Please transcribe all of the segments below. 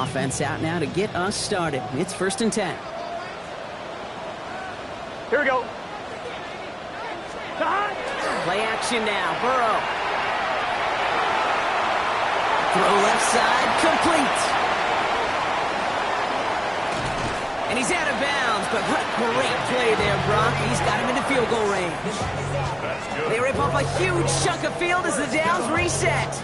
Offense out now to get us started. It's 1st and 10. Here we go. Play action now. Burrow. Throw left side, complete. And he's out of bounds, but what a great play there, Brock. He's got him into field goal range. They rip off a huge chunk of field as the downs reset.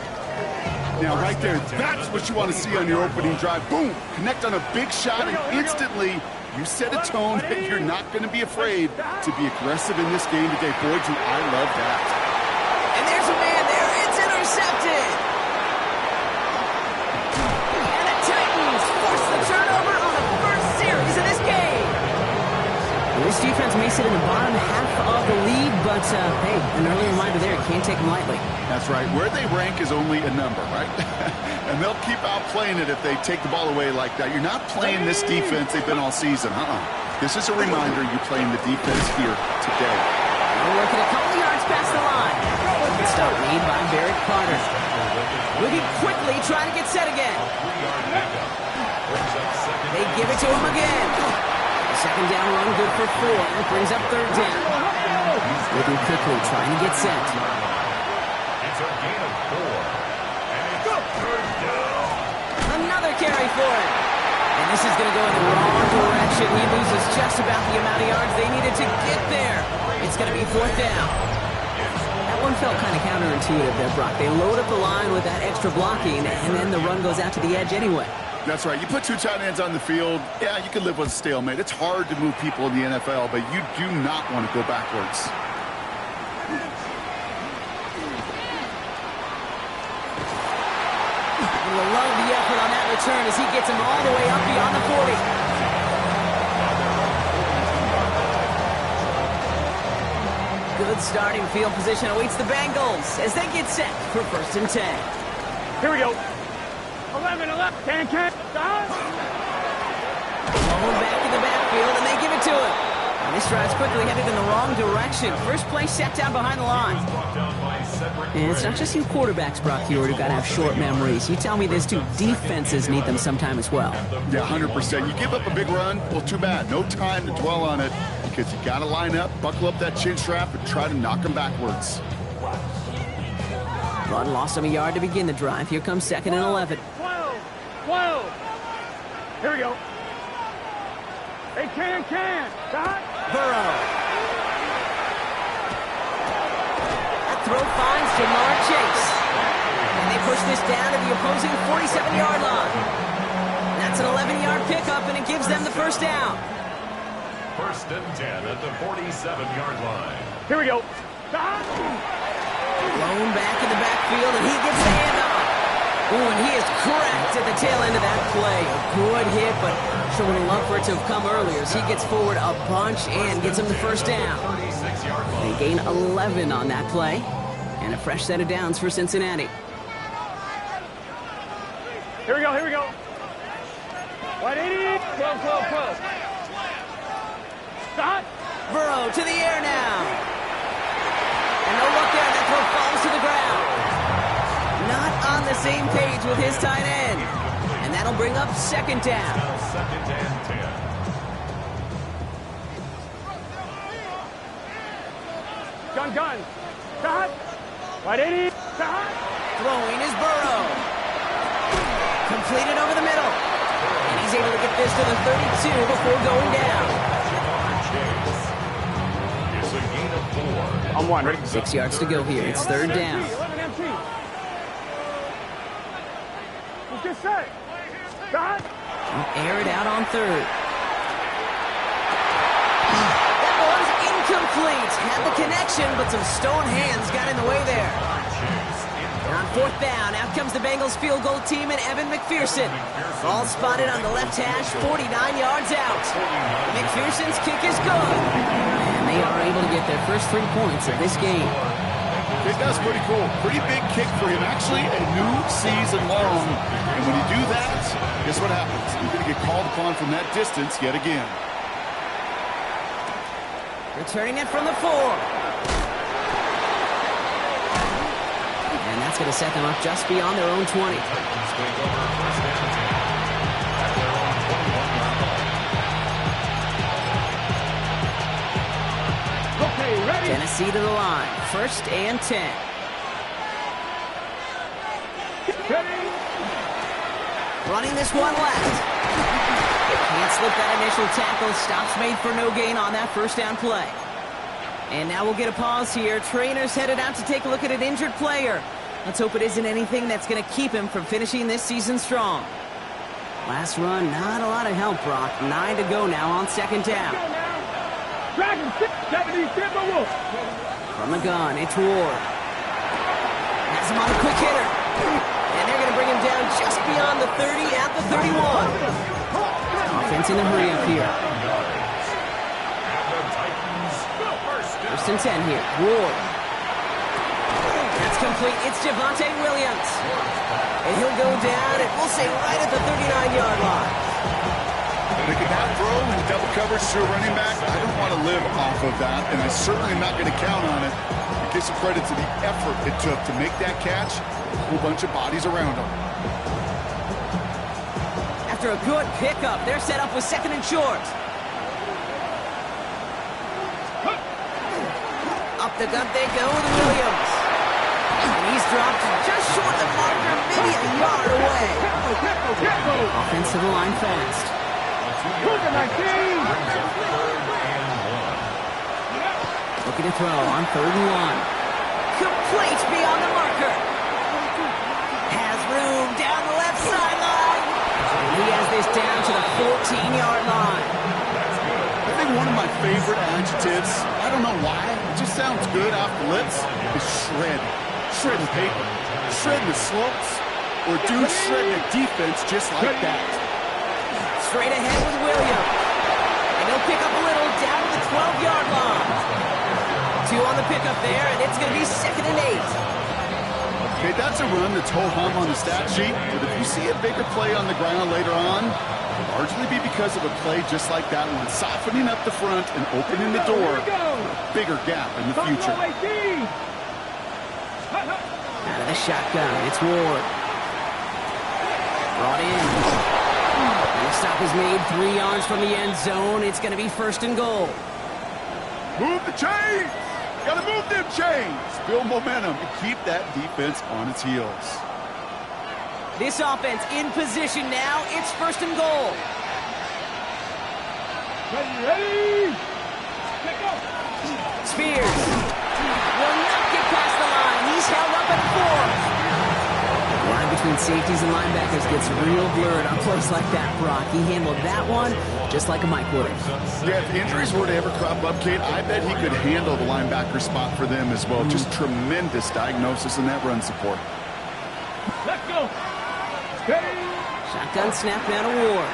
Now, right there, that's what you want to see on your opening drive. Boom! Connect on a big shot, and instantly you set a tone that you're not going to be afraid to be aggressive in this game today. Boy, do I love that. And there's a man there. It's intercepted. And the Titans force the turnover on the first series of this game. This defense may sit in the bottom half of the league, but, hey, an early reminder there. Can't take them lightly. That's right. Where they rank is only a number, right? And they'll keep outplaying it if they take the ball away like that. You're not playing this defense they've been all season. This is a reminder you're playing the defense here today. We're looking a couple yards past the line. Good stop made by Barrett Carter. Moving quickly, trying to get set again. They give it to him again. Second down run, good for 4. It brings up 3rd down. Moving quickly, trying to get set. It's a gain of 4. And it's a 3rd down. Another carry for him. And this is going to go in the wrong direction. He loses just about the amount of yards they needed to get there. It's going to be 4th down. That one felt kind of counterintuitive there, Brock. They load up the line with that extra blocking, and then the run goes out to the edge anyway. That's right. You put 2 tight ends on the field, yeah, you can live with a stalemate. It's hard to move people in the NFL, but you do not want to go backwards. And we'll love the effort on that return as he gets him all the way up beyond the 40. Good starting field position awaits the Bengals as they get set for 1st and 10. Here we go. 11. Can. Ball back in the backfield, and they give it to him. And this drive's quickly headed in the wrong direction. First play set down behind the line. And it's not just you quarterbacks, Brock Huard, who've got to have short memories. You tell me this too. Defenses need them sometime as well. Yeah, 100%. You give up a big run, well, too bad. No time to dwell on it because you got to line up, buckle up that chin strap, and try to knock them backwards. Run lost him a yard to begin the drive. Here comes 2nd and 11. 12. Here we go. Hey, can. Burrow. That throw finds Jamar Chase. And they push this down to the opposing 47-yard line. That's an 11-yard pickup, and it gives them the 1st down. 1st and 10 at the 47-yard line. Here we go. Blown back in the backfield, and he gets the handoff. Ooh, and he is cracked at the tail end of that play. A good hit, but sure would have loved for it to have come earlier as he gets forward a bunch and gets him the 1st down. They gain 11 on that play, and a fresh set of downs for Cincinnati. Here we go. 180. 12. Stop. Burrow to the air now. And no look there, that throw falls to the ground. Not on the same page with his tight end. And that'll bring up 2nd down. 2nd and 10. Gun. Stop. 180. Stop. Throwing is Burrow. Completed over the middle. And he's able to get this to the 32 before going down. It's a gain of 4. I'm 1. Ready? 6 yards to go here. It's 3rd down. 11 empty. Let's get set. Stop. Air it out on 3rd. That one's incomplete. Had the connection, but some stone hands got in the way there. And on 4th down, out comes the Bengals field goal team and Evan McPherson. Ball spotted on the left hash, 49 yards out. McPherson's kick is good. And they are able to get their first 3 points of this game. Okay, that's pretty cool. Pretty big kick for him. Actually, a new season long. And when you do that, guess what happens? You're going to get called upon from that distance yet again. Returning it from the 4. And that's going to set them up just beyond their own 20. Tennessee to the line. 1st and 10. Running this one left. Can't slip that initial tackle. Stops made for no gain on that 1st down play. And now we'll get a pause here. Trainer's headed out to take a look at an injured player. Let's hope it isn't anything that's going to keep him from finishing this season strong. Last run, not a lot of help, Brock. 9 to go now on 2nd down. From the gun, it's Ward. Has him on a quick hitter. And they're going to bring him down just beyond the 30 at the 31. Offense in a hurry up here. 1st and 10 here. Ward. That's complete. It's Javonte Williams. And he'll go down, and we'll say right at the 39-yard line. Look at that throw in double coverage to a running back. I don't want to live off of that, and I certainly am not going to count on it. Give some credit to the effort it took to make that catch. A whole bunch of bodies around him. After a good pickup, they're set up with 2nd and short. Up the gut they go with Williams. And he's dropped just short of the marker, maybe a yard away. Offense to the line fast. Looking to throw on 3rd and 1. Complete beyond the marker. Has room down the left sideline. And he has this down to the 14-yard line. I think one of my favorite adjectives, I don't know why, it just sounds good off the lips, is shred. Shredding paper, shredding the slopes, or dude shredding a defense just like that. Straight ahead with Williams. And he'll pick up a little down to the 12-yard line. 2 on the pickup there, and it's going to be 2nd and 8. Okay, that's a run that's ho-hum on the stat sheet, but if you see a bigger play on the ground later on, it'll largely be because of a play just like that one, softening up the front and opening the door for a bigger gap in the future. Out of the shotgun, it's Ward. Brought in. And the stop is made 3 yards from the end zone. It's going to be 1st and goal. Move the chains! Gotta move them chains! Build momentum and keep that defense on its heels. This offense in position now. It's 1st and goal. Ready? Spears will not get past the line. He's held up at 4. The line between safeties and linebackers gets real blurred on plays like that, Brock. He handled that one just like a Mike would have. Yeah, if injuries were to ever crop up, Kate, I bet he could handle the linebacker spot for them as well. Just tremendous diagnosis in that run support. Let's go. Shotgun snap now to Ward.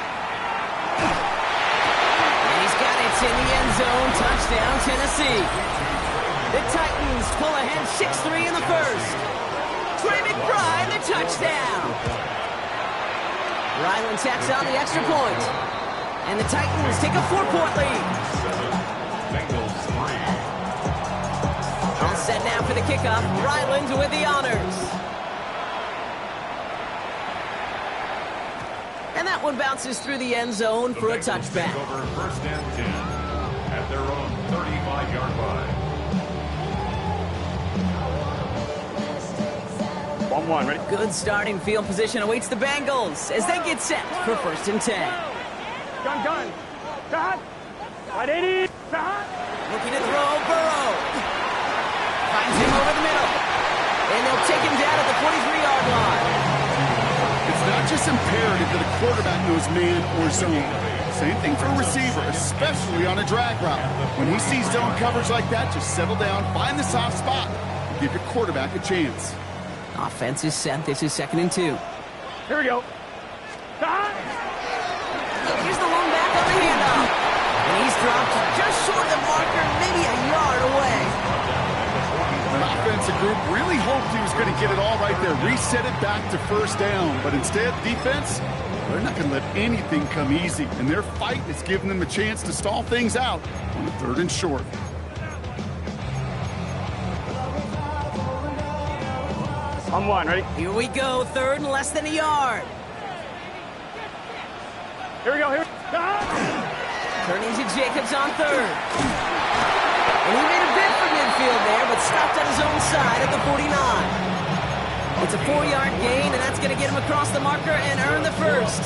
And he's got it in the end zone. Touchdown, Tennessee. The Titans pull ahead 6-3 in the 1st. Trey McBride, the touchdown. Ryland tacks on the extra point. And the Titans take a 4-point lead. All set now for the kickoff. Ryland with the honors. And that one bounces through the end zone for a touchback. Over 1st and 10 at their own 35-yard line. 1-1, ready? Good starting field position awaits the Bengals as they get set for 1st and 10. Gun. Shot. 180. Shot. Looking to throw, Burrow. Finds him over the middle. And they'll take him down at the 43-yard line. It's not just imperative that a quarterback knows man or zone. Same thing for a receiver, especially on a drag route. When he sees zone coverage like that, just settle down, find the soft spot, and give your quarterback a chance. Offense is set. This is 2nd and 2. Here we go. Shot. Here's the one back on the handoff. And he's dropped just short of the marker, maybe a yard away. An offensive group really hoped he was going to get it all right there, reset it back to 1st down. But instead, defense, they're not going to let anything come easy. And their fight is giving them a chance to stall things out on the 3rd and short. On 1, ready? Here we go. 3rd and less than a yard. Here we go. Here. Turning to Jacobs on 3rd. And he made a bid for midfield. midfield there, but stopped on his own side at the 49. It's a 4-yard gain, and that's going to get him across the marker and earn the first.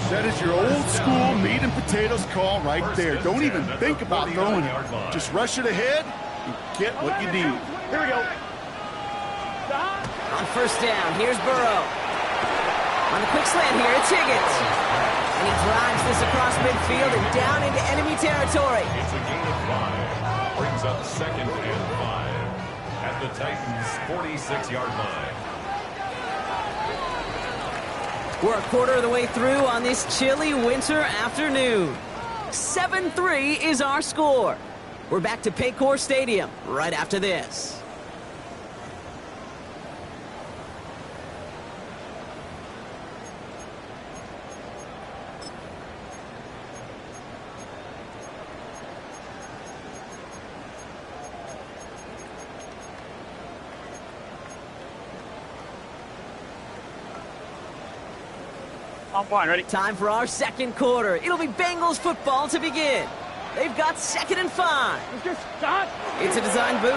That is your old school meat and potatoes call right there. Don't even think about throwing it. Just rush it ahead and get what you need. Here we go. On first down, here's Burrow. On the quick slant here, it's Higgins. And he drives this across midfield and down into enemy territory. It's a gain of 5. Brings up 2nd and 5 at the Titans' 46-yard line. We're a quarter of the way through on this chilly winter afternoon. 7-3 is our score. We're back to Paycor Stadium right after this. On one, ready? Time for our second quarter. It'll be Bengals football to begin. They've got 2nd and 5. Let's just start. It's a design boot.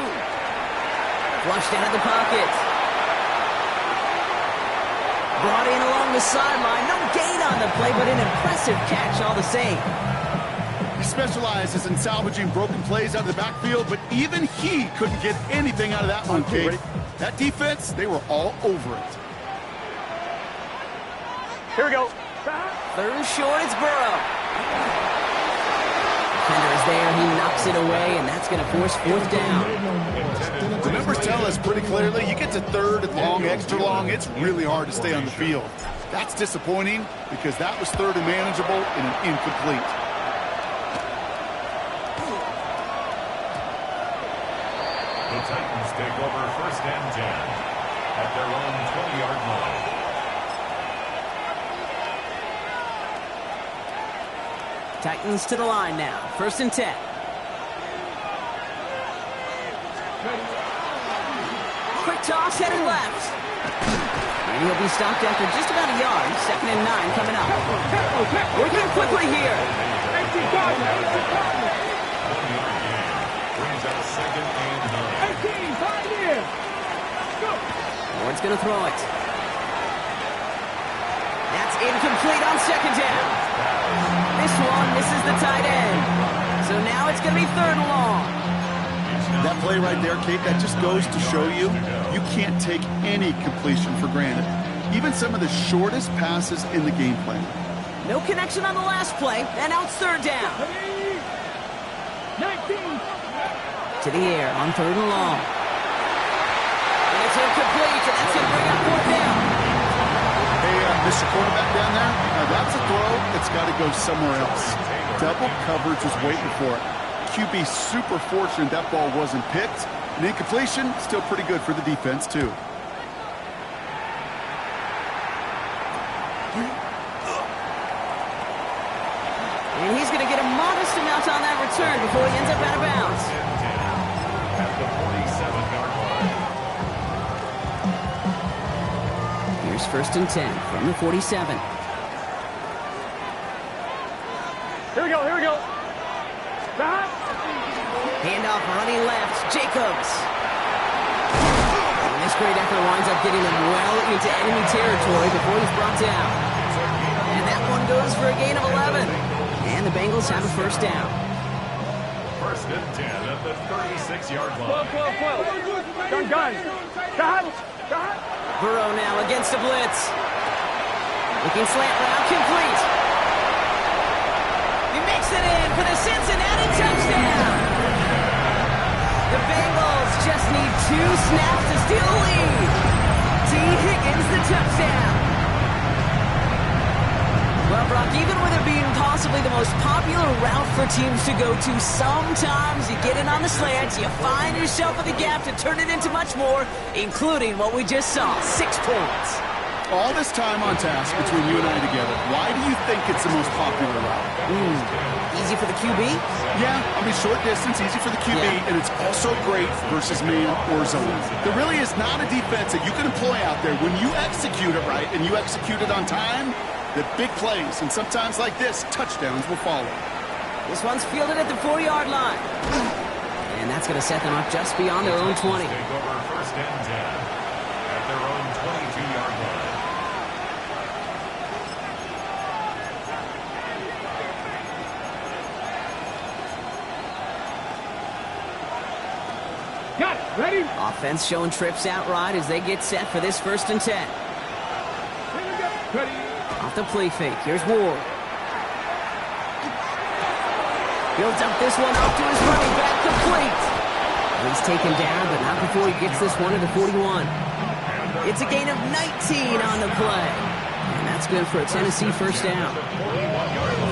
Flushed out of the pocket. Brought in along the sideline. No gain on the play, but an impressive catch all the same. He specializes in salvaging broken plays out of the backfield, but even he couldn't get anything out of that one, Kate. That defense, they were all over it. Here we go. 3rd and short, it's Burrow. Defender is there, he knocks it away, and that's going to force 4th down. The numbers tell us pretty clearly, you get to 3rd and long, extra long, it's really hard to stay on the field. That's disappointing because that was 3rd and manageable and an incomplete. The Titans take over 1st and 10 at their own 20-yard line. Titans to the line now. 1st and 10. Quick toss headed left. And he'll be stopped after just about a yard. 2nd and 9 coming up. Working quickly here. 1-yard gain. Brings up 2nd and 9. Ward's going to throw it. That's incomplete on 2nd down. This one misses the tight end. So now it's going to be 3rd and long. That play right there, Kate, that just goes to show you, you can't take any completion for granted. Even some of the shortest passes in the game plan. No connection on the last play, and now it's 3rd down. 19. To the air on 3rd and long. And it's incomplete, and that's going to bring up 4th down. Hey, Mr. Quarterback down there, now that's a throw that's got to go somewhere else. Double coverage was waiting for it. QB super fortunate that ball wasn't picked. An incompletion, still pretty good for the defense, too. And he's going to get a modest amount on that return before he ends up out of bounds. At the 47-yard line. Here's 1st and 10 from the 47. Here we go, here we go. Handoff running left, Jacobs. And this great effort winds up getting him well into enemy territory before he's brought down. And that one goes for a gain of 11. And the Bengals have a 1st down. 1st and 10 at the 36-yard line. 12. Gun. Got. Burrow now against a blitz. Looking slant route, complete. He makes it in for the Cincinnati touchdown. The Bengals just need 2 snaps to steal a lead. T. Higgins, the touchdown. Well, Brock, even with it being possibly the most popular route for teams to go to, sometimes you get in on the slants, you find yourself in the gap to turn it into much more, including what we just saw, 6 points. All this time on task between you and I together, why do you think it's the most popular route? Easy for the QB? Yeah, I mean, short distance, easy for the QB, and it's also great versus man or zone. There really is not a defense that you can employ out there when you execute it right and you execute it on time, that big plays, and sometimes like this, touchdowns will follow. This one's fielded at the 4-yard line. And And that's going to set them up just beyond their own 20. Take over first and 10 at their own 22-yard line. Got it. Ready? Offense showing trips outright as they get set for this first and 10. Ready. Off the play fake. Here's Ward. Builds up this one off to his running back, complete. He's taken down, but not before he gets this one to the 41. It's a gain of 19 on the play. And that's good for a Tennessee first down.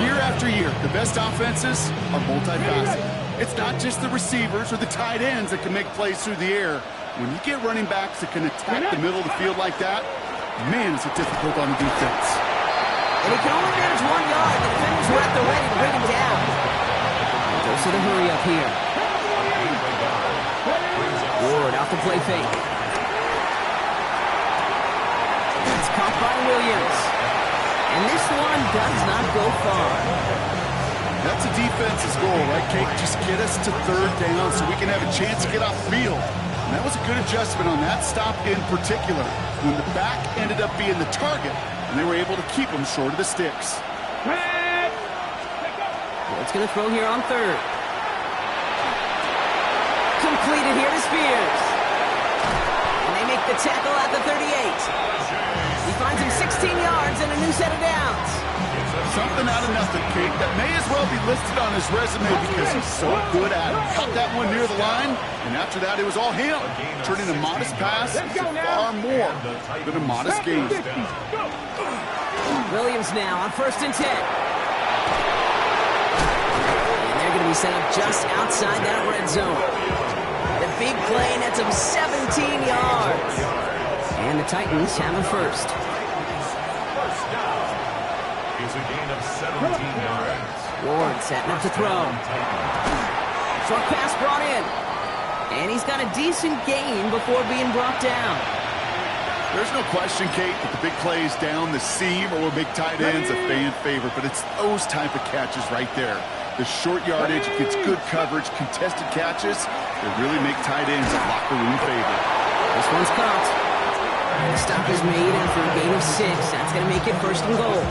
Year after year, the best offenses are multifaceted. It's not just the receivers or the tight ends that can make plays through the air. When you get running backs that can attack the middle of the field like that, man, is it difficult on the defense. And he can only manage 1 yard. The defenders were at the ready to bring him down. Goes to the hurry up here. Ward off the play fake. That's caught by Williams. And this one does not go far. That's a defense's goal, right, Kate? Just get us to third down so we can have a chance to get off field. And that was a good adjustment on that stop in particular, when the back ended up being the target, and they were able to keep him short of the sticks. Ward's going to throw here on third. Completed here to Spears. And they make the tackle at the 38. He finds him 16 yards and a new set of downs. Something out of nothing, Kate. That may as well be listed on his resume because he's so good at it. Caught that one near the line, and after that, it was all him. Turning a modest pass into far more than a modest gain. Williams now on first and 10. And they're going to be set up just outside that red zone. The big play nets him 17 yards. And the Titans have a first. It's a gain of 17 yards. Ward setting up to throw. Short pass brought in. And he's got a decent gain before being brought down. There's no question, Kate, that the big plays down the seam or big tight ends a fan favorite, but it's those type of catches right there. The short yardage gets good coverage, contested catches that really make tight ends a locker room favorite. This one's caught. And the stop is made after a gain of 6. That's going to make it first and goal.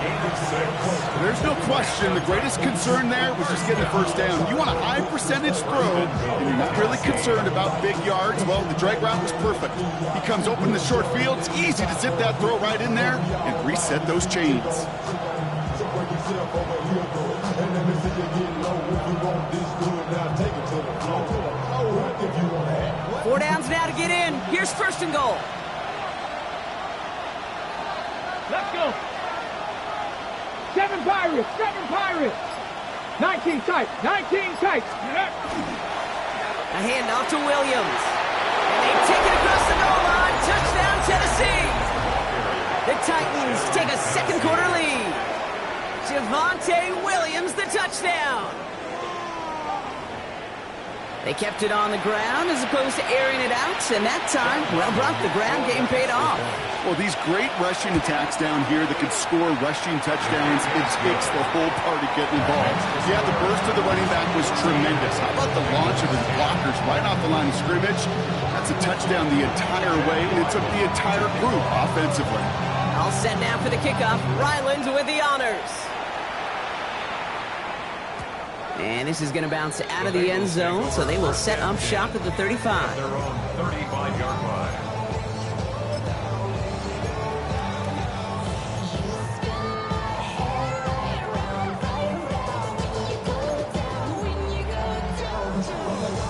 There's no question the greatest concern there was just getting the first down. You want a high percentage throw, and you're not really concerned about big yards. Well, the drag route was perfect. He comes open in the short field. It's easy to zip that throw right in there and reset those chains. 4 downs now to get in. Here's first and goal. Let's go. 7 Pirates. 7 Pirates. 19 tight. 19 tight. A handoff to Williams. And they take it across the goal line. Touchdown, Tennessee. The Titans take a second quarter lead. Javonte Williams, the touchdown. They kept it on the ground as opposed to airing it out, and that time, well, Brock, the ground game paid off. Well, these great rushing attacks down here that can score rushing touchdowns, it takes the whole party getting involved. Yeah, the burst of the running back was tremendous. How about the launch of his blockers right off the line of scrimmage? That's a touchdown the entire way, and it took the entire group offensively. All set now for the kickoff. Ryland with the honors. And this is going to bounce out of the end zone, so they will set up shop at the 35. Their own 35-yard line.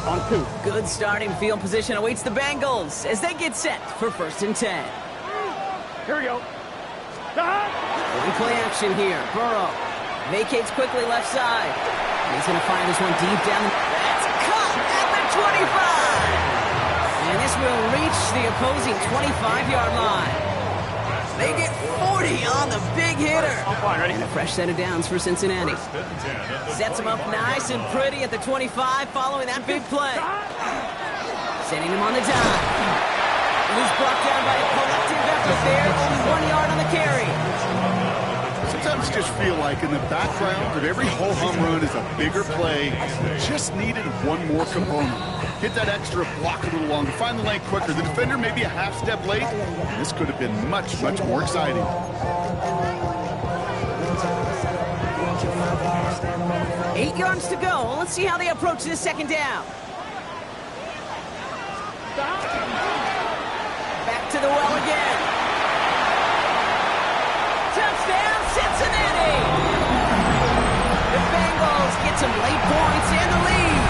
On 2. Good starting field position awaits the Bengals as they get set for first and 10. Here we go. Early play action here. Burrow vacates quickly left side. And he's going to fire this one deep down. That's caught at the 25. And this will reach the opposing 25-yard line. They get 40 on the big hitter. And a fresh set of downs for Cincinnati. Sets him up nice and pretty at the 25 following that big play. Sending him on the dime. He's brought down by a collective effort there. Only 1 yard on the carry. Sometimes quarterbacks just feel like in the background of every ho-hum run is a bigger play. Just needed one more component. Hit that extra block a little longer, find the lane quicker. The defender maybe a half step late. This could have been much, much more exciting. 8 yards to go. Let's see how they approach this second down. Back to the well again. Touchdown, Cincinnati! The Bengals get some late points and the lead.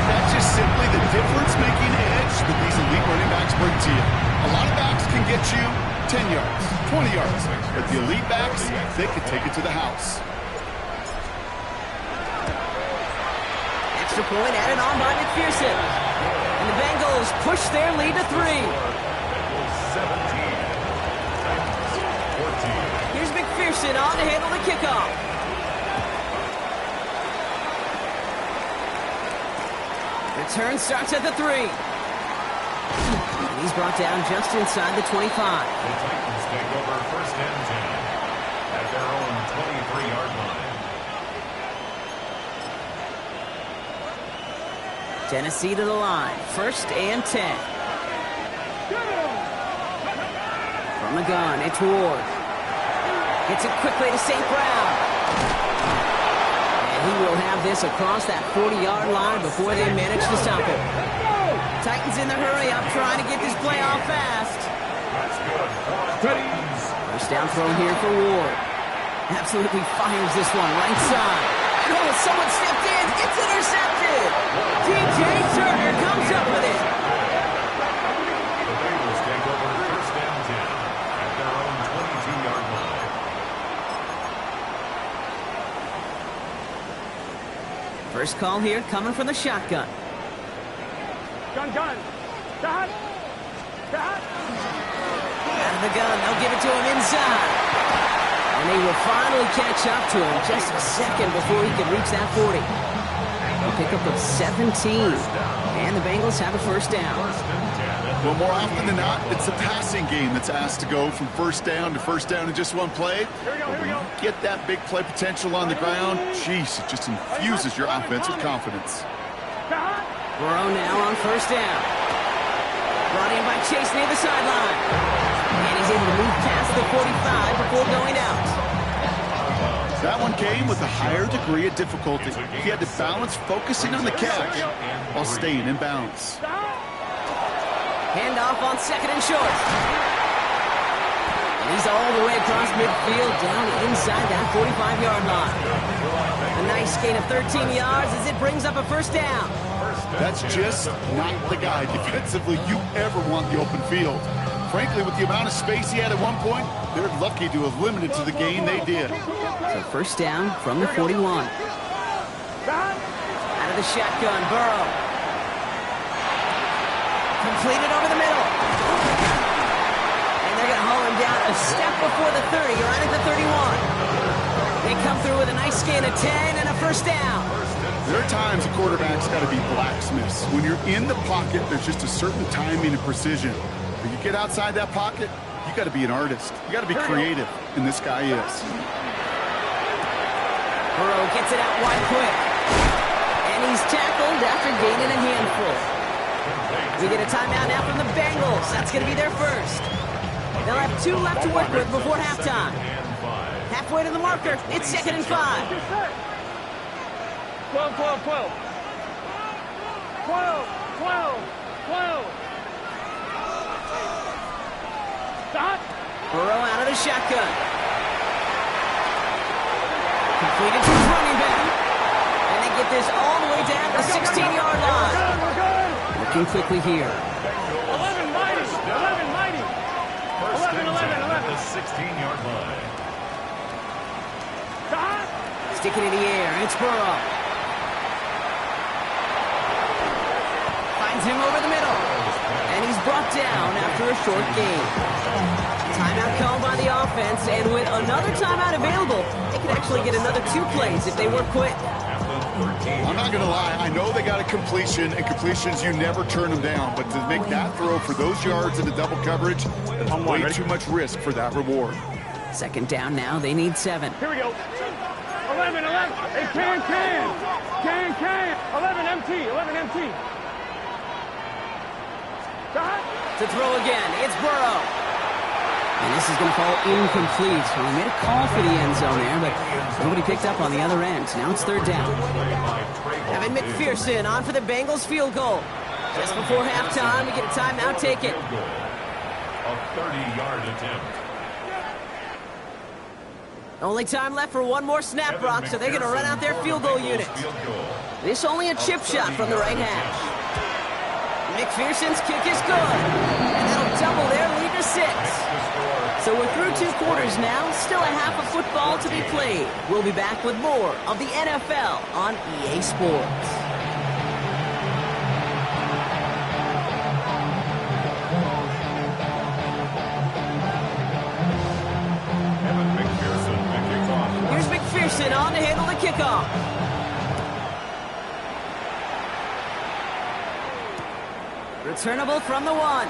That's just simply the difference-making edge that these elite running backs bring to you. A lot of backs can get you 10 yards, 20 yards, but the elite backs, they can take it to the house. Extra point added on by McPherson. And the Bengals push their lead to 3. 17. Here's McPherson on to handle the kickoff. Return starts at the 3. And he's brought down just inside the 25. The Titans take over first and 10 at their own 23-yard line. Tennessee to the line. First and 10. From the gun, it's Ward. Gets it quickly to St. Brown. And he will have this across that 40-yard line before they manage to stop him. Titans in the hurry up, trying to get this play off fast. First down throw here for Ward. Absolutely fires this one right side. Oh, someone stepped in. It's intercepted. DJ Turner comes up with it. The Bengals take over first and 10 at their own 22-yard line. First call here coming from the shotgun. Gun. Gun. Out of the gun, they'll give it to him inside. And they will finally catch up to him just a second before he can reach that 40. A pickup of 17. And the Bengals have a first down. Well, more often than not, it's the passing game that's asked to go from first down to first down in just one play. Here we go. Get that big play potential on the ground. Jeez, it just infuses your offense with confidence. Burrow now on first down. Brought in by Chase near the sideline. And he's able to move past the 45 before going out. That one came with a higher degree of difficulty. He had to balance focusing on the catch while staying in bounds. Handoff on second and short. And he's all the way across midfield down inside that 45-yard line. A nice gain of 13 yards as it brings up a first down. That's just not the guy defensively you ever want the open field. Frankly, with the amount of space he had at one point, they're lucky to have limited to the gain they did. So first down from the 41. Out of the shotgun, Burrow. Completed over the middle. And they're going to haul him down a step before the 30, right at the 31. They come through with a nice gain of 10 and a first down. There are times a quarterback's got to be blacksmiths. When you're in the pocket, there's just a certain timing and precision. When you get outside that pocket, you got to be an artist. You got to be creative, and this guy is. Burrow gets it out wide quick. And he's tackled after gaining a handful. We get a timeout now from the Bengals. That's going to be their first. They'll have 2 left to work with before halftime. Halfway to the marker, it's 2nd and 5. 12. Stop. Burrow out of the shotgun. Completed to his running back. And they get this all the way down to the 16-yard line. We're good. Looking quickly here. 11 mighty. 11. At the 16-yard line. Stop. Sticking in the air, it's Burrow. Finds him over the middle. And he's brought down after a short gain. Timeout called by the offense, and with another timeout available, they could actually get another 2 plays if they work quick. I'm not going to lie. I know they got a completion, and completions, you never turn them down. But to make that throw for those yards into double coverage, that's way too much risk for that reward. Second down now, they need 7. Here we go. 11. Hey, can. 11 MT. To throw again, it's Burrow. And this is going to fall incomplete. Well, he made a call for the end zone there, but nobody picked up on the other end. Now it's third down. Evan McPherson on for the Bengals field goal. Just before halftime, we get a timeout, take it. A 30-yard attempt. Only time left for one more snap, Brock, so they're going to run out their field goal unit. This only a chip shot from the right hash. McPherson's kick is good, and that'll double their lead to 6. So we're through 2 quarters now, still a half of football to be played. We'll be back with more of the NFL on EA Sports. Evan McPherson, the kickoff. Here's McPherson on to handle the kickoff. Returnable from the 1.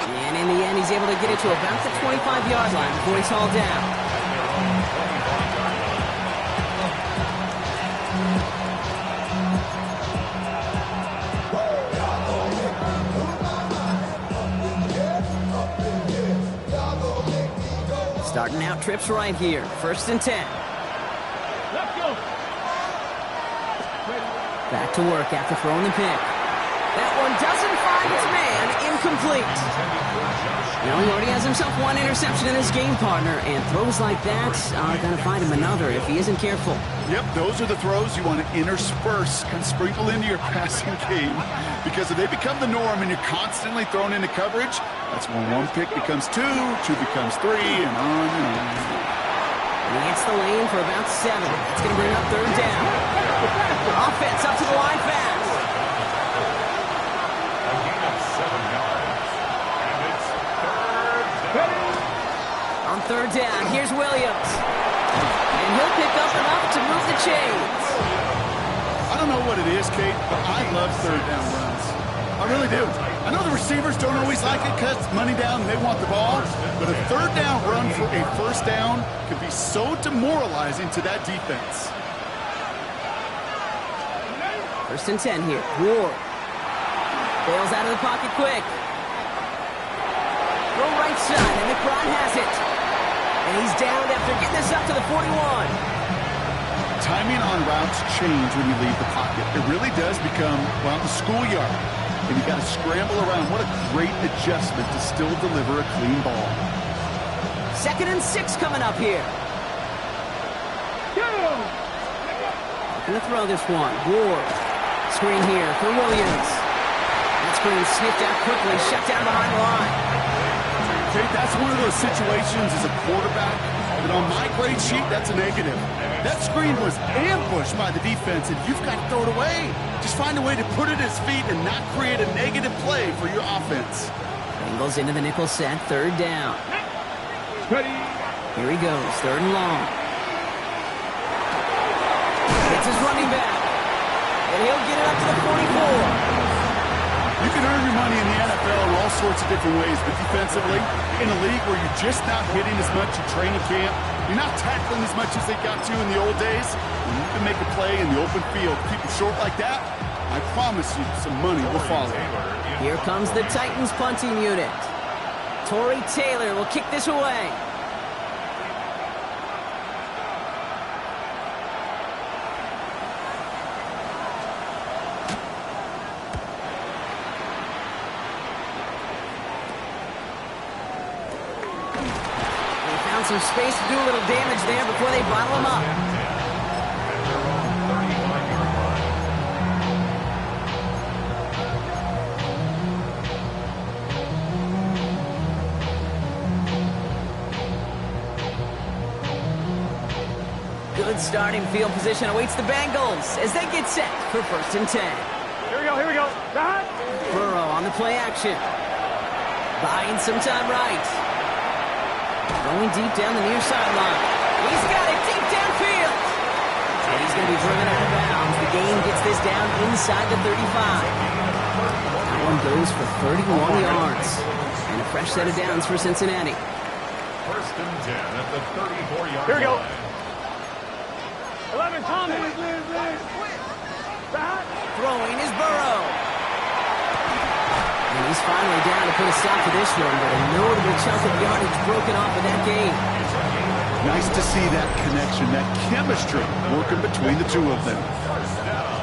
And in the end, he's able to get it to about the 25-yard line before he's hauled down. Starting out trips right here. 1st and 10. Let's go. Back to work after throwing the pick. That one doesn't find its man. Incomplete. Now he already has himself 1 interception in his game, partner, and throws like that are going to find him another if he isn't careful. Yep, those are the throws you want to intersperse, kind of sprinkle into your passing game. Because if they become the norm and you're constantly thrown into coverage, that's when 1 pick becomes 2, 2 becomes 3, and on and on. And he hits the lane for about 7. It's going to bring up third down. Offense up to the line fast. A gain of 7 yards. And it's third down. On third down, here's Williams. And he'll pick up enough to move the chains. I don't know what it is, Kate, but I love third down runs. I really do. I know the receivers don't always like it because it's money down and they want the ball, but a third down run for a first down can be so demoralizing to that defense. 1st and 10 here. Ward. Bails out of the pocket quick. Throw right side, and McBride has it. And he's downed after getting this up to the 41. Timing on routes change when you leave the pocket. It really does become, well, the schoolyard. And you got to scramble around. What a great adjustment to still deliver a clean ball. 2nd and 6 coming up here. Gonna throw this one. Ward. Screen here for Williams. That screen sniffed out quickly, shut down behind the line. Kate, that's one of those situations as a quarterback that on my grade sheet, that's a negative. That screen was ambushed by the defense, and you've got to throw it away. Just find a way to put it at his feet and not create a negative play for your offense. Bengals into the nickel set, third down. Ready. Here he goes, 3rd and long. It's his running back. And he'll get it up to the 44. You can earn your money in the NFL in all sorts of different ways, but defensively, in a league where you're just not hitting as much in training camp, you're not tackling as much as they got to in the old days, and you can make a play in the open field. Keep it short like that, I promise you some money will follow. Here comes the Titans punting unit. Torrey Taylor will kick this away. Some space to do a little damage there before they bottle him up. Good starting field position awaits the Bengals as they get set for 1st and 10. Here we go. Burrow on the play action. Buying some time right. Going deep down the near sideline. He's got it deep downfield. And he's going to be driven out of bounds. The gain gets this down inside the 35. That one goes for 31 yards. And And a fresh set of downs for Cincinnati. First and 10 at the 34-yard Here we go. line. 11, Thomas. Throwing is Burrow. And he's finally down to put a stop to this one, but a notable chunk of yardage broken off of that game. Nice to see that connection, that chemistry working between the two of them. First down.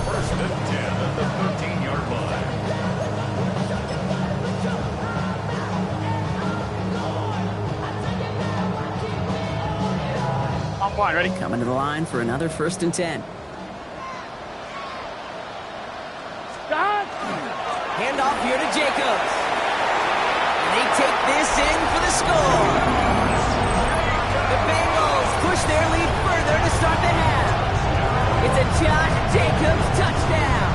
First and 10 at the 13-yard line. I'm fine, ready? Coming to the line for another 1st and 10. Stop. Handoff here to Jacobs. And they take this in for the score. The Bengals push their lead further to start the half. It's a Josh Jacobs touchdown.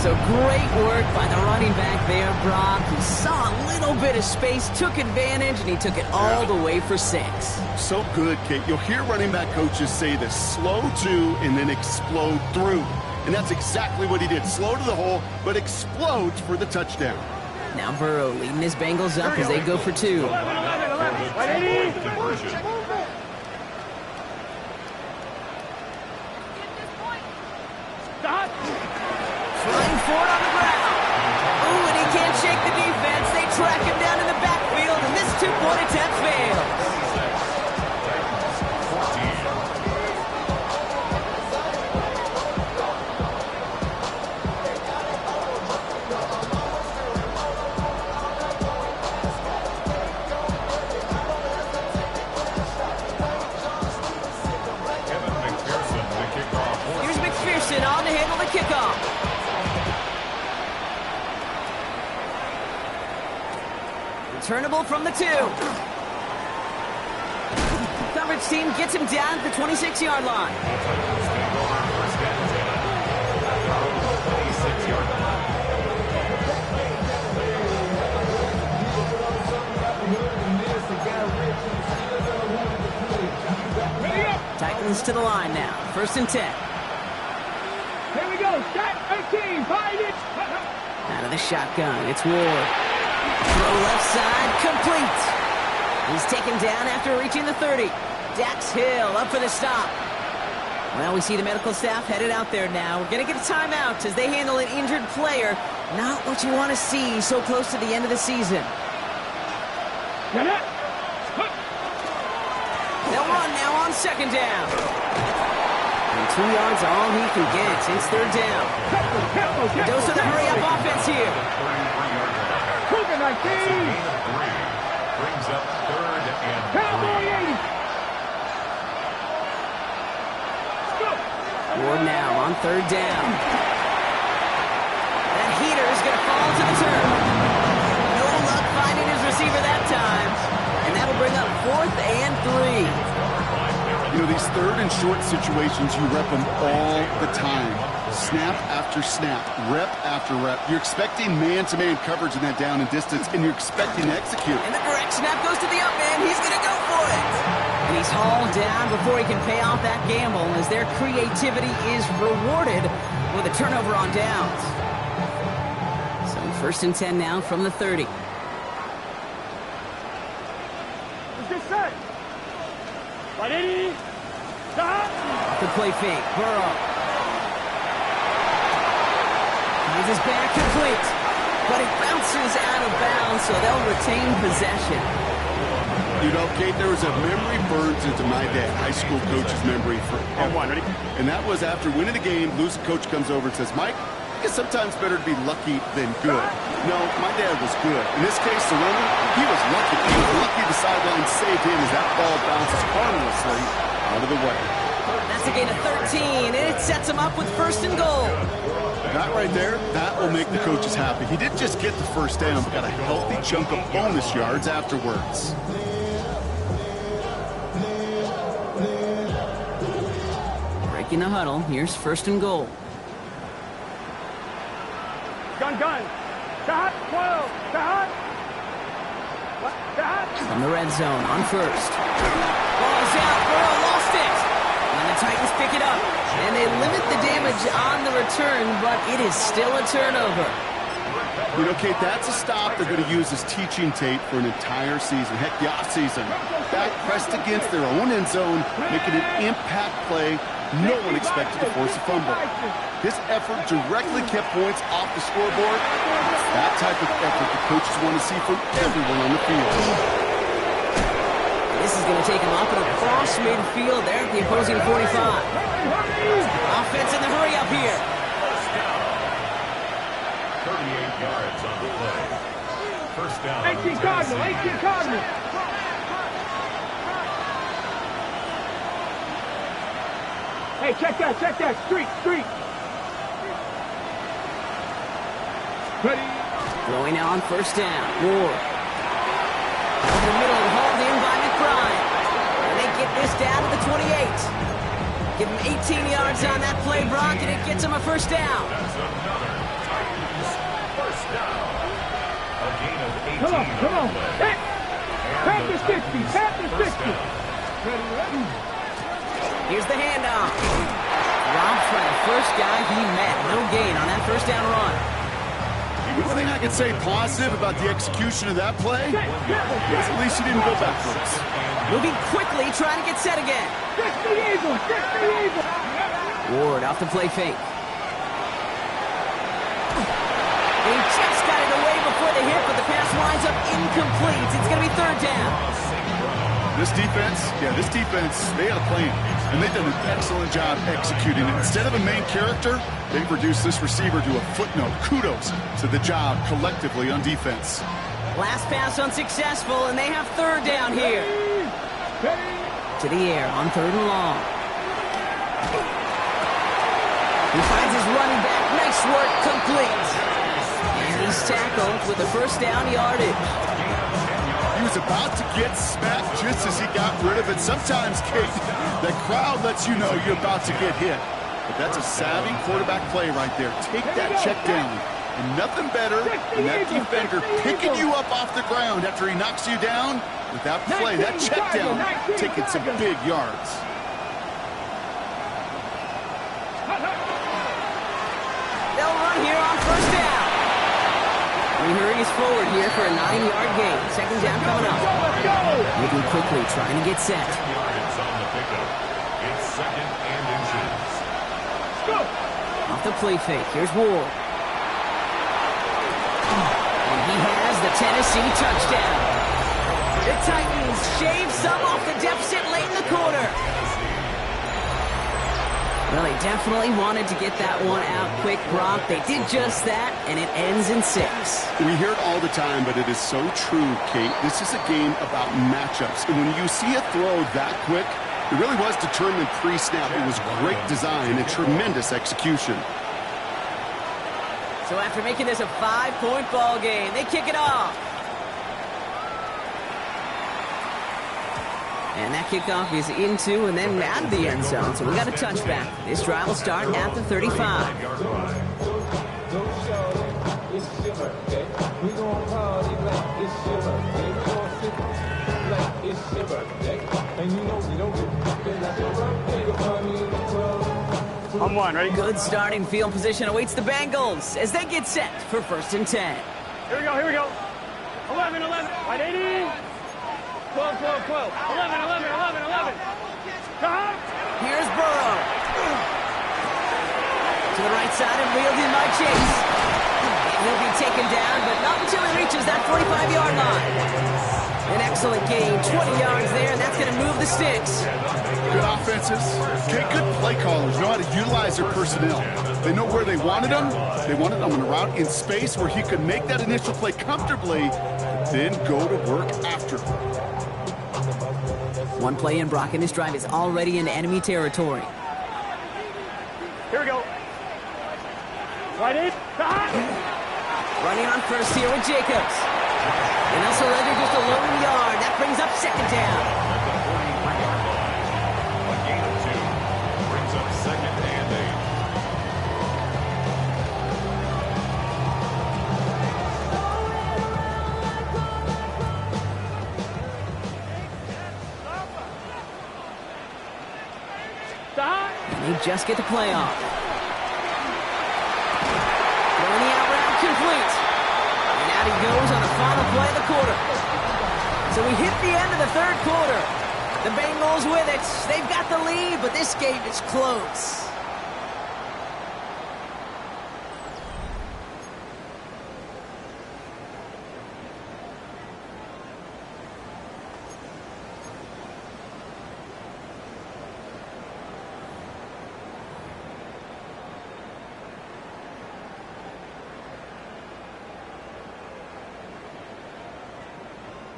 So great work by the running back there, Brock. He saw a little bit of space, took advantage, and he took it all the way for 6. So good, Kate. You'll hear running back coaches say this: slow to and then explode through. And that's exactly what he did. Slow to the hole, but explodes for the touchdown. Now Burrow leading his Bengals up as they go for 2. 11. Conversion. Stop. Flying forward on the ground. Ooh, and he can't shake the defense. They track him down in the backfield, and this 2-point attempt fails. 14. Kevin McPherson to kick off. Here's McPherson on to handle the kickoff. Returnable from the 2. Coverage team gets him down at the 26-yard line. First and 10 at their own 26-yard line. Ready up. Titans to the line now. 1st and 10. Here we go. Start 18. Find it. Out of the shotgun, it's Ward. Throw left side, complete. He's taken down after reaching the 30. Dax Hill up for the stop. Well, we see the medical staff headed out there now. We're going to get a timeout as they handle an injured player. Not what you want to see so close to the end of the season. Get it. They'll run now on 2nd down. And 2 yards are all he can get. It's 3rd down. Dose of the hurry-up offense here. 33-yard line. Cougar 19. Brings up 3rd and 3. Cowboy 80. Ward now on 3rd down. That heater is going to fall to the turf. No luck finding his receiver that time. And that'll bring up 4th and 3. You know, these 3rd and short situations, you rep them all the time. Snap after snap, rep after rep. You're expecting man-to-man coverage in that down and distance, and you're expecting to execute. And the direct snap goes to the up man. He's going to go for it. And he's hauled down before he can pay off that gamble as their creativity is rewarded with a turnover on downs. So 1st and 10 now from the 30. Let's get set. 180. Stop. The play fake. Burrow. Finds his back complete. But it bounces out of bounds, so they'll retain possession. You know, Kate, there was a memory burns into my dad, high school coach's memory forever. Ready? And that was after winning the game, losing coach comes over and says, Mike, it's sometimes better to be lucky than good. No, my dad was good. In this case, the runner, he was lucky. He was lucky the sideline saved him as that ball bounces harmlessly out of the way. That's a gain of 13, and it sets him up with 1st and goal. That right there, that will make the coaches happy. He didn't just get the 1st down, but got a healthy chunk of bonus yards afterwards. Breaking the huddle, here's 1st and goal. Gun. Stop. 12. Stop. Stop. From the red zone on 1st. Ball's out, Burrow lost it. And the Titans pick it up. And they limit the damage on the return, but it is still a turnover. You know, Kate, that's a stop they're going to use as teaching tape for an entire season. Heck, the offseason. Back pressed against their own end zone, making an impact play. No one expected to force a fumble. This effort directly kept points off the scoreboard. It's that type of effort the coaches want to see from everyone on the field. This is going to take him up and across midfield there at the opposing 45. Offense in the hurry up here. 38 yards on the play. First down. 18 Cardinal, 18 Cardinal. Hey, check that. Street. Ready. Throwing now on first down. Ward. Over the middle and hauled in by McBride. And they get this down to the 28. Give him 18 yards on that play, Brock, and it gets him a first down. That's another Titans first down. A gain of 18 Come on. Hey, Panthers 50. Ready. Here's the handoff. Robbed by the first guy he met. No gain on that first down run. One thing I can say positive about the execution of that play is at least he didn't go backwards. Moving quickly, trying to get set again. 60 Eagles. Ward off the play fake. They just got it away before the hit, but the pass winds up incomplete. It's going to be third down. This defense, they had a plan, and they've done an excellent job executing it. Instead of a main character, they've reduced this receiver to a footnote. Kudos to the job collectively on defense. Last pass unsuccessful, and they have third down here. To the air on third and long. He finds his running back. Nice work, complete. And he's tackled with a first down yardage. He was about to get smacked just as he got rid of it. Sometimes, Kate, the crowd lets you know you're about to get hit. But that's a savvy quarterback play right there. Take that check down. And nothing better than that defender picking you up off the ground after he knocks you down with that play, that check down, taking some big yards. They'll run here on first down. He hurries forward here for a 9-yard gain. Second down coming up. Moving quickly, trying to get set. Yards on the pickup. It's second and inches. Off the play fake. Here's Ward. And he has the Tennessee touchdown. The Titans shave some off the deficit late in the quarter. Well, they definitely wanted to get that one out quick, Brock. They did just that, and it ends in 6. We hear it all the time, but it is so true, Kate. This is a game about matchups. And when you see a throw that quick, it really was determined pre-snap. It was great design and tremendous execution. So after making this a 5-point ball game, they kick it off. And that kickoff is into and then out of the end zone. So we got a touchback. This drive will start at the 35. I'm one, ready? Good starting field position awaits the Bengals as they get set for first and 10. Here we go. 11. Right, 80. 12. 11. Here's Burrow. To the right side and wheeled in by Chase. He'll be taken down, but not until he reaches that 45-yard line. An excellent gain, 20 yards there, and that's going to move the sticks. Good offenses. Okay, good play callers know how to utilize their personnel. They know where they wanted them. They wanted them on a route in space where he could make that initial play comfortably, then go to work after. One play in, Brock, and this drive is already in enemy territory. Here we go. Right in. Running on first here with Jacobs. And also under just a lone yard. That brings up second down. A gain of 2 brings up second and 8. And they just get the play off. Throwing the out route complete. final play of the quarter. So we hit the end of the third quarter. The Bengals with it. They've got the lead, but this game is close.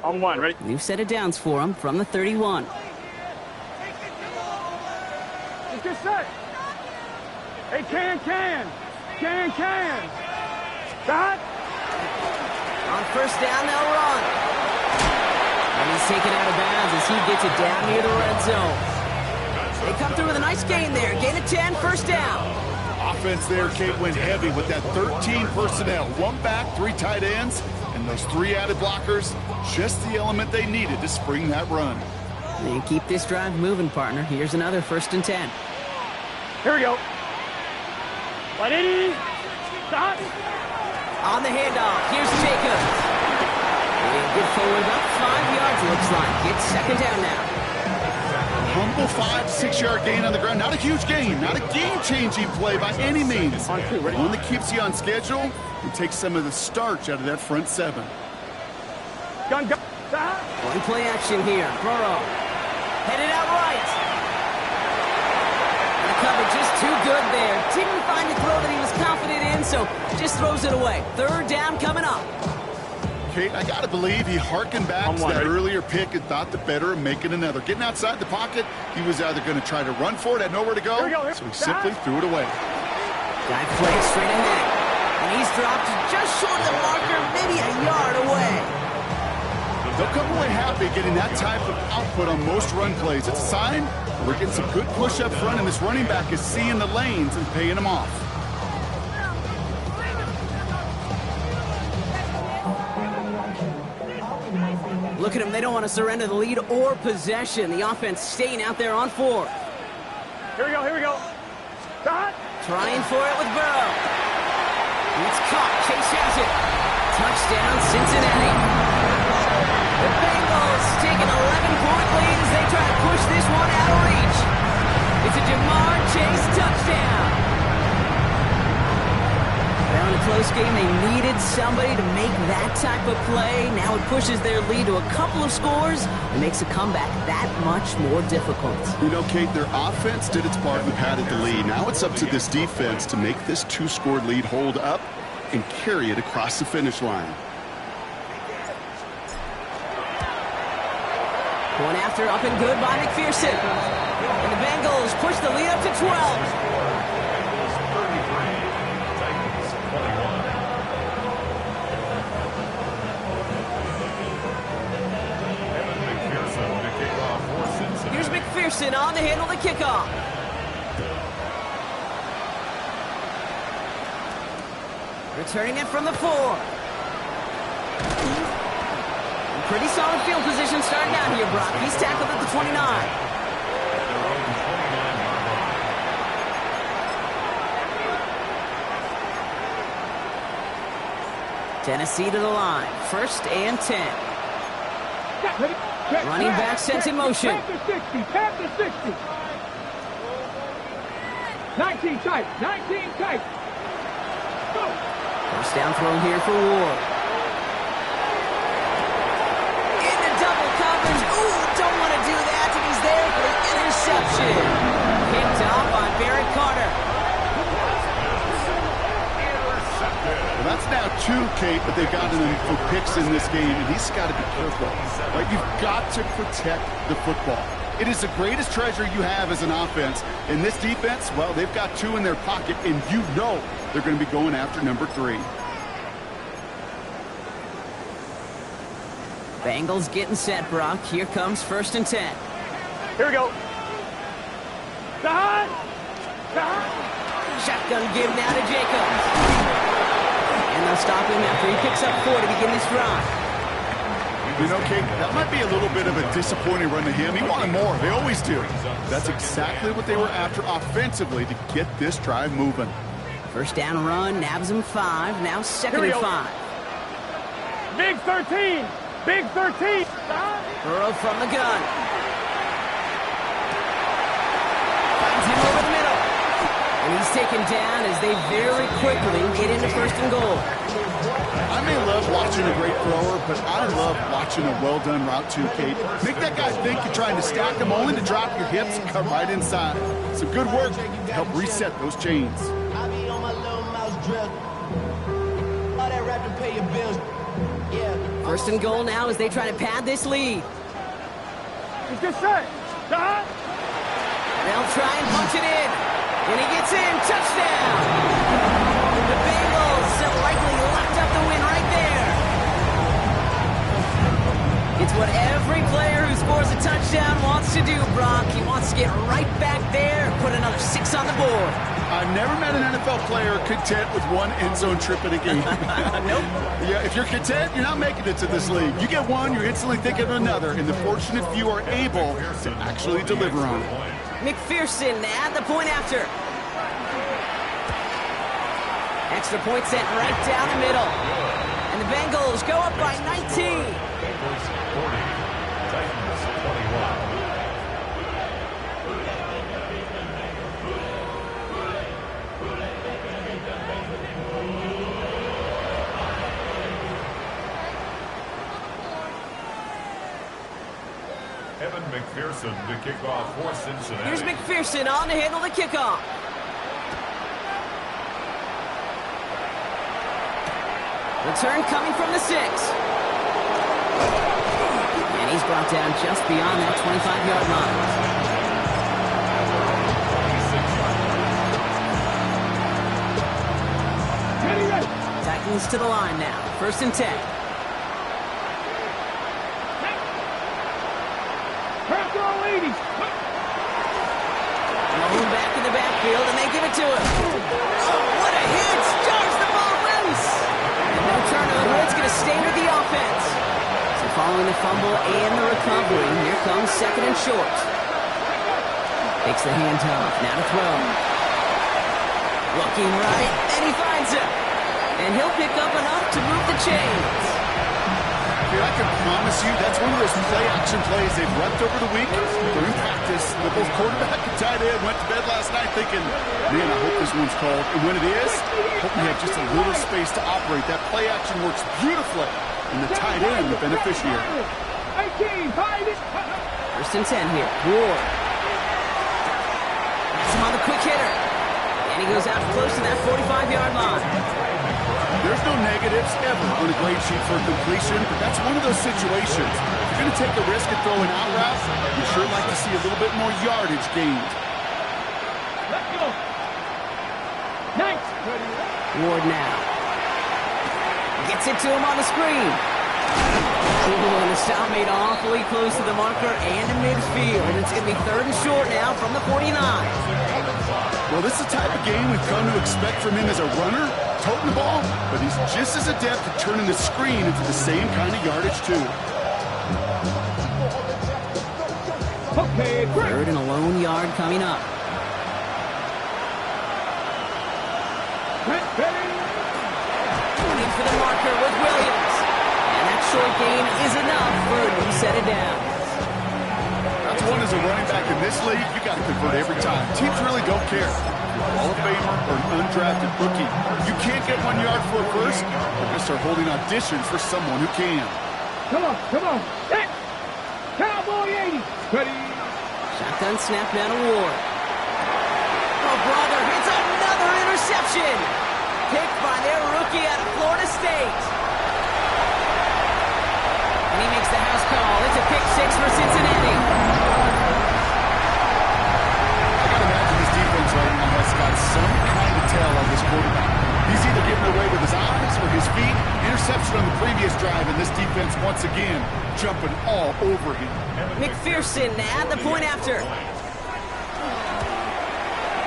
On one, ready? New set of downs for him from the 31. Let's get set. Hey, can. Shot. On first down, they'll run. And he's taken out of bounds as he gets it down near the red zone. They come through with a nice gain there. Gain of 10, first down. Offense there, Kate, went heavy with that 13 personnel. One back, 3 tight ends, and those 3 added blockers. Just the element they needed to spring that run. They keep this drive moving, partner. Here's another first and 10. Here we go. 180. Stop. On the handoff, here's Jacobs. And good forward about 5 yards, looks like. It's second down now. Humble 5 to 6 yard gain on the ground. Not a huge gain, not a game-changing play by any means. One that keeps you on schedule and takes some of the starch out of that front 7. Gun. One play action here. Burrow headed out right. And the coverage just too good there. Didn't find the throw that he was confident in, so just throws it away. Third down coming up. Kate, I got to believe he hearkened back to that earlier pick and thought the better of making another. Getting outside the pocket, he was either going to try to run for it, had nowhere to go, so he simply threw it away. Guy plays straight ahead. And he's dropped just short of the marker, maybe a yard away. They'll come away happy getting that type of output on most run plays. It's a sign we're getting some good push up front, and this running back is seeing the lanes and paying them off. Look at them. They don't want to surrender the lead or possession. The offense staying out there on 4. Here we go. Stop. Trying for it with Burrow. It's caught. Chase has it. Touchdown, Cincinnati. The Bengals take an 11-point lead as they try to push this one out of reach. It's a Jamar Chase touchdown. Well, in a close game, they needed somebody to make that type of play. Now it pushes their lead to a couple of scores and makes a comeback that much more difficult. You know, Kate, their offense did its part and padded the lead. Now it's up to this defense to make this 2-score lead hold up and carry it across the finish line. One after, up and good by McPherson. And the Bengals push the lead up to 12. Here's McPherson on to handle the kickoff. Returning it from the 4. Pretty solid field position starting out here, Brock. He's tackled at the 29. Tennessee to the line. First and 10. Running back sent in motion. Tap to 60. 19 tight. Go. First down throw here for Ward. Ooh, don't want to do that, and he's there for the interception. Picked off by Barrett Carter. Well, that's now 2, Kate, but they've gotten him for picks in this game, and he's got to be careful. Right? You've got to protect the football. It is the greatest treasure you have as an offense. In this defense, well, they've got 2 in their pocket, and you know they're going to be going after number 3. Bengals getting set, Brock. Here comes first and 10. Here we go. Shotgun give now to Jacobs. And they'll stop him after he picks up 4 to begin this drive. You know, Kate, that might be a little bit of a disappointing run to him. He wanted more. They always do. That's exactly what they were after offensively to get this drive moving. First down run, nabs him 5. Now second and 5. Big 13. Big 13. Burrow from the gun. Finds him over the middle. And he's taken down as they very quickly get into first and goal. I may love watching a great thrower, but I love watching a well-done route too, Kate. Make that guy think you're trying to stack him only to drop your hips and cut right inside. Some good work to help reset those chains. I be on my little mouse drill. All that rap to pay your bills. Yeah. First and goal now as they try to pad this lead. Let's get set. Stop. They'll try and punch it in. And he gets in. Touchdown. The Bengals have likely locked up the win right there. It's what every player who scores a touchdown wants to do, Brock. He wants to get right back there and put another 6 on the board. I've never met an NFL player content with one end zone trip in a game. Nope. Yeah, if you're content, you're not making it to this league. You get one, you're instantly thinking of another, and the fortunate few are able to actually deliver on it. McPherson at the point after. Extra point sent right down the middle. And the Bengals go up by 19. Bengals 40, Titans 21. Evan McPherson to kick off for Cincinnati. Here's McPherson on to handle the kickoff. Return coming from the 6. And he's brought down just beyond that 25-yard line. Titans to the line now. First and 10. Malone back in the backfield, and they give it to him. Oh, what a hit! Jars the ball loose! And no turnover, it's going to stay with the offense. So following the fumble and the recovery, here comes second and short. Takes the handoff, now to throw. Looking right, and he finds him. And he'll pick up enough to move the chains. Dude, I can promise you that's one of those play-action plays they've left over the week during practice. The both quarterback and tight end went to bed last night thinking, man, I hope this one's called. And when it is, hope we have just a little space to operate. That play-action works beautifully, and the tight end, the beneficiary. First and 10 here. Ward. That's him on the quick hitter. And he goes out close to that 45-yard line. There's no negatives ever on a grade sheet for completion, but that's one of those situations. If you're going to take a risk at throwing out routes, you sure like to see a little bit more yardage gained. Let's go. Nice. Ward now. Gets it to him on the screen. And the stop made awfully close to the marker and in midfield. It's going to be third and short now from the 49. Well, this is the type of game we've come to expect from him as a runner, toting the ball, but he's just as adept at turning the screen into the same kind of yardage, too. Okay, Third and a lone yard coming up. Waiting for the marker with Williams. And that short gain is enough for a new set of downs. That's one as a running back in this league, you got to convert every time. Teams really don't care. Hall of Famer or an undrafted rookie. You can't get 1 yard for a first, they're going to start holding auditions for someone who can. Come on, come on. Hey. Cowboy 80. Ready. Shotgun snap down to Ward. Oh, brother, it's another interception. Picked by their rookie out of Florida State. And he makes the house call. It's a pick 6 for Cincinnati. I got to imagine this defense right now has got some kind of tail on this quarterback. He's either giving away with his eyes or his feet. Interception on the previous drive, and this defense once again jumping all over him. McPherson at the point after.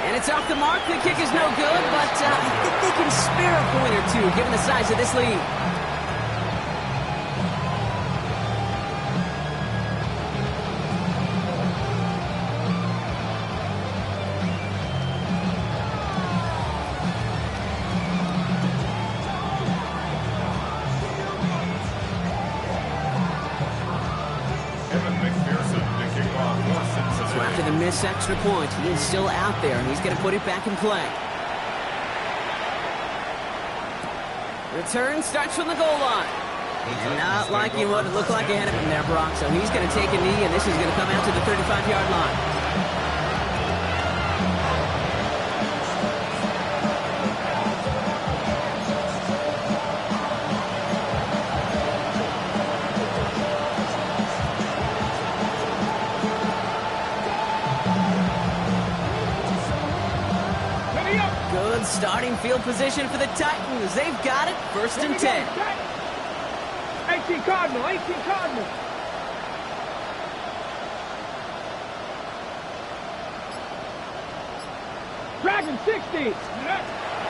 And it's off the mark. The kick is no good, but I think they can spare a point or two given the size of this lead. miss extra point. He is still out there, and he's going to put it back in play. Return starts from the goal line. And not liking what it looked like ahead of him there, Brock. So he's going to take a knee, and this is going to come out to the 35-yard line. Good starting field position for the Titans. They've got it. 1st and 10. 18 Cardinal, 18 Cardinal. Dragon 60.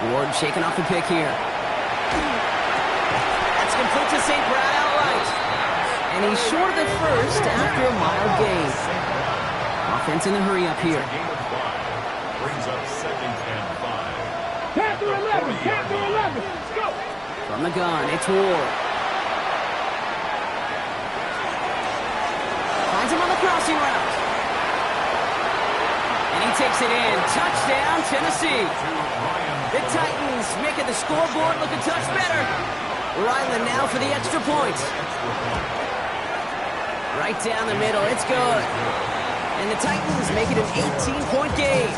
Ward shaking off the pick here. That's complete to St. Brown outright. And he's short of the first after a mild gain. Offense in the hurry up here. Brings up 2nd and 5. Panther 11, Panther 11. Let's go. From the gun, it's Ward. Finds him on the crossing route. And he takes it in. Touchdown, Tennessee. The Titans making the scoreboard look a touch better. Ryland now for the extra point. Right down the middle. It's good. And the Titans make it an 18-point game.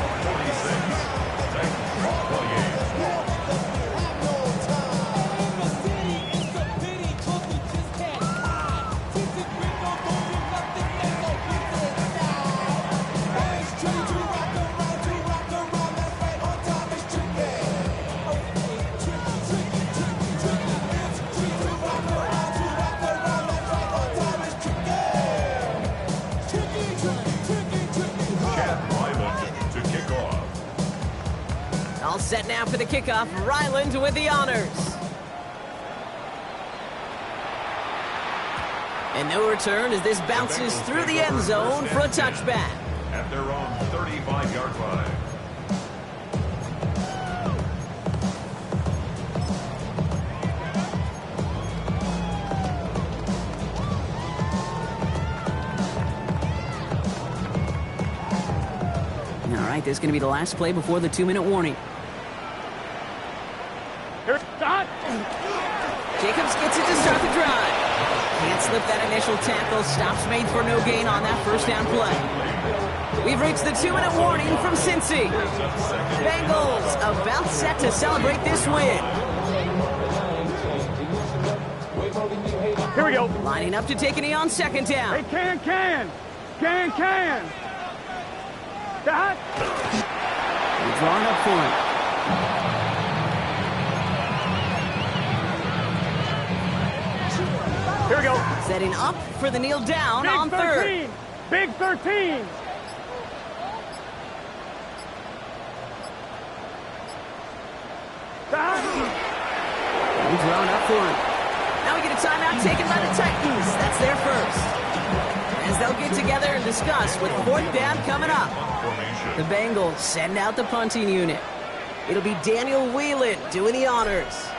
All set now for the kickoff. Ryland with the honors. And no return as this bounces through the end zone for a touchback. At their own 35-yard line. All right, this is going to be the last play before the 2-minute warning. Here's Scott. Jacobs gets it to start the drive. Can't slip that initial tackle. Stops made for no gain on that first down play. We've reached the 2-minute warning from Cincy. Bengals about set to celebrate this win. Here we go. Lining up to take a knee on 2nd down. Hey, can. Scott. We're drawing up for it. Here we go. Setting up for the kneel down Big on 13. 3rd. Big 13. Scott. We're drawing up for it. Now we get a timeout taken by the Titans. That's their first. As they'll get together and discuss with 4th down coming up. The Bengals send out the punting unit. It'll be Daniel Whelan doing the honors.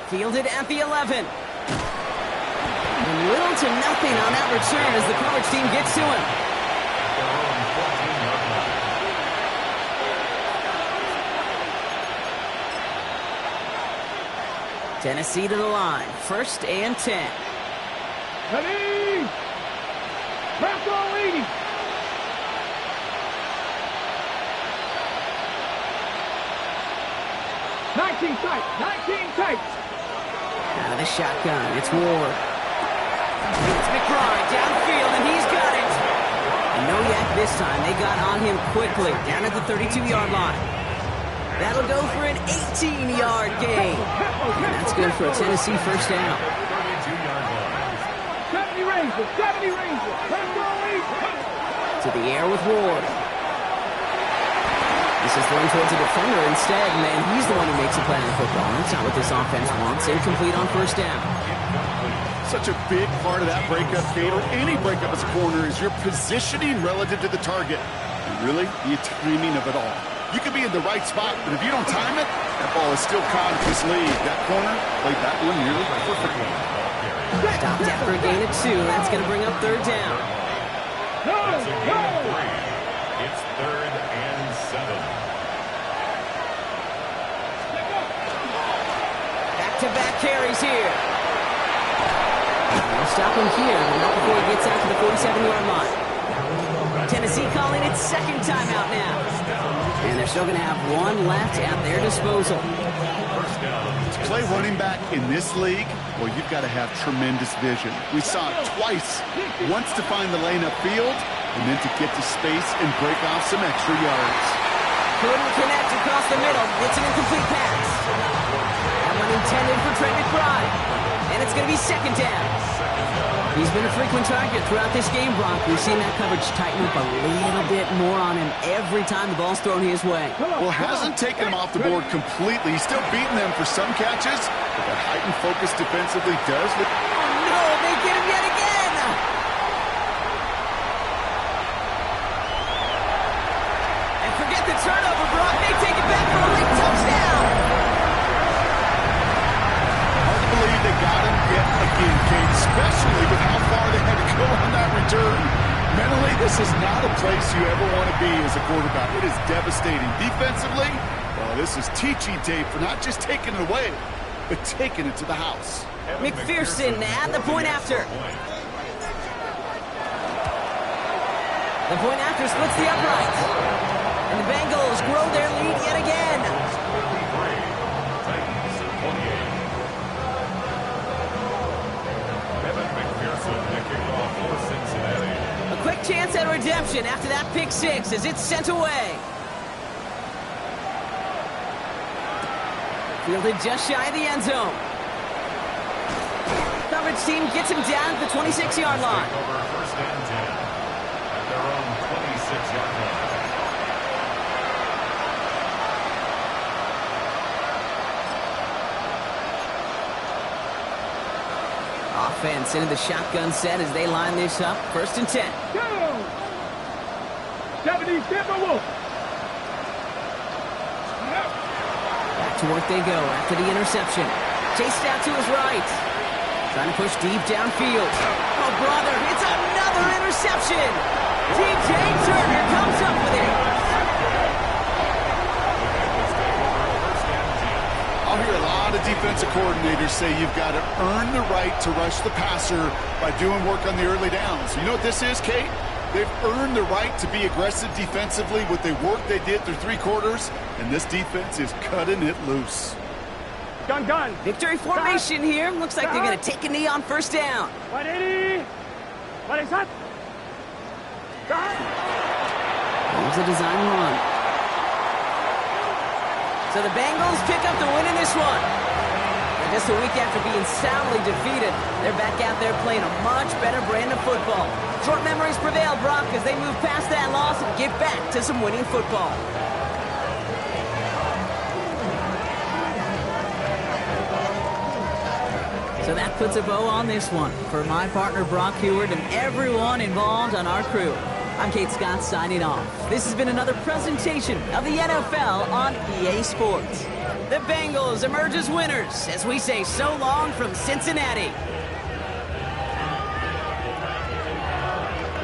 Fielded at the 11. And little to nothing on that return as the coverage team gets to him. Tennessee to the line. 1st and 10. Ready. Back all 80. Nineteen tight. Out of the shotgun, it's Ward. It's McBride downfield, and he's got it. And no yak this time. They got on him quickly, down at the 32-yard line. That'll go for an 18-yard gain. And that's good for a Tennessee first down. 32-yard line. 70 Ranger. To the air with Ward. This is thrown towards a defender instead, and he's the one who makes a play on the football. That's not what this offense wants. Incomplete on 1st down. Such a big part of that breakup, Kate, or any breakup as a corner, is your positioning relative to the target. And really, the timing of it all. You could be in the right spot, but if you don't time it, that ball is still caught at this lead. That corner played that one nearly perfectly. Stopped after a gain of 2. That's going to bring up third down. That's a gain of 3. It's 3rd and 7. Back-to-back carries here. They'll stop him here, but not before he gets out to the 47-yard line. Tennessee calling its second timeout now. And they're still going to have one left at their disposal. To play running back in this league, well, you've got to have tremendous vision. We saw it twice. Once to find the lane upfield, and then to get to space and break off some extra yards. Couldn't connect across the middle. It's an incomplete pass. That one intended for Trey McBride. And it's going to be second down. He's been a frequent target throughout this game, Brock. We've seen that coverage tighten up a little bit more on him every time the ball's thrown his way. Well, hasn't taken him off the board completely. He's still beating them for some catches, but that heightened focus defensively does look... Oh, no, they get him yet again! And forget the turnover, Brock. They take it back for a late touchdown! Hard to believe they got him yet again, Kate, especially with how far they had to go on that return. Mentally, this is not a place you ever want to be as a quarterback. It is devastating. Defensively, well, this is teaching tape for not just taking it away, but taking it to the house. McPherson at the point after. The point after splits the uprights. And the Bengals grow their lead yet again. A quick chance at redemption after that pick 6 as it's sent away. Fielded just shy of the end zone. Coverage team gets him down at the 26-yard line. First and 10 at their own 26-yard line. Offense into the shotgun set as they line this up. First and 10. Go! 70, Timberwolf. Back to work they go after the interception. Chased out to his right. Trying to push deep downfield. Oh, brother, it's another interception. DJ Turner comes up with it. I'll hear a lot of defensive coordinators say you've got to earn the right to rush the passer by doing work on the early downs. You know what this is, Kate? They've earned the right to be aggressive defensively with the work they did through 3 quarters, and this defense is cutting it loose. Gun. Victory formation here. Looks like they're going to take a knee on first down. 180. What is that? Here's a design run. So the Bengals pick up the win in this one. And just a week after being soundly defeated, they're back out there playing a much better brand of football. Short memories prevail, Brock, as they move past that loss and get back to some winning football. So that puts a bow on this one. For my partner, Brock Huard, and everyone involved on our crew, I'm Kate Scott signing off. This has been another presentation of the NFL on EA Sports. The Bengals emerge as winners as we say so long from Cincinnati.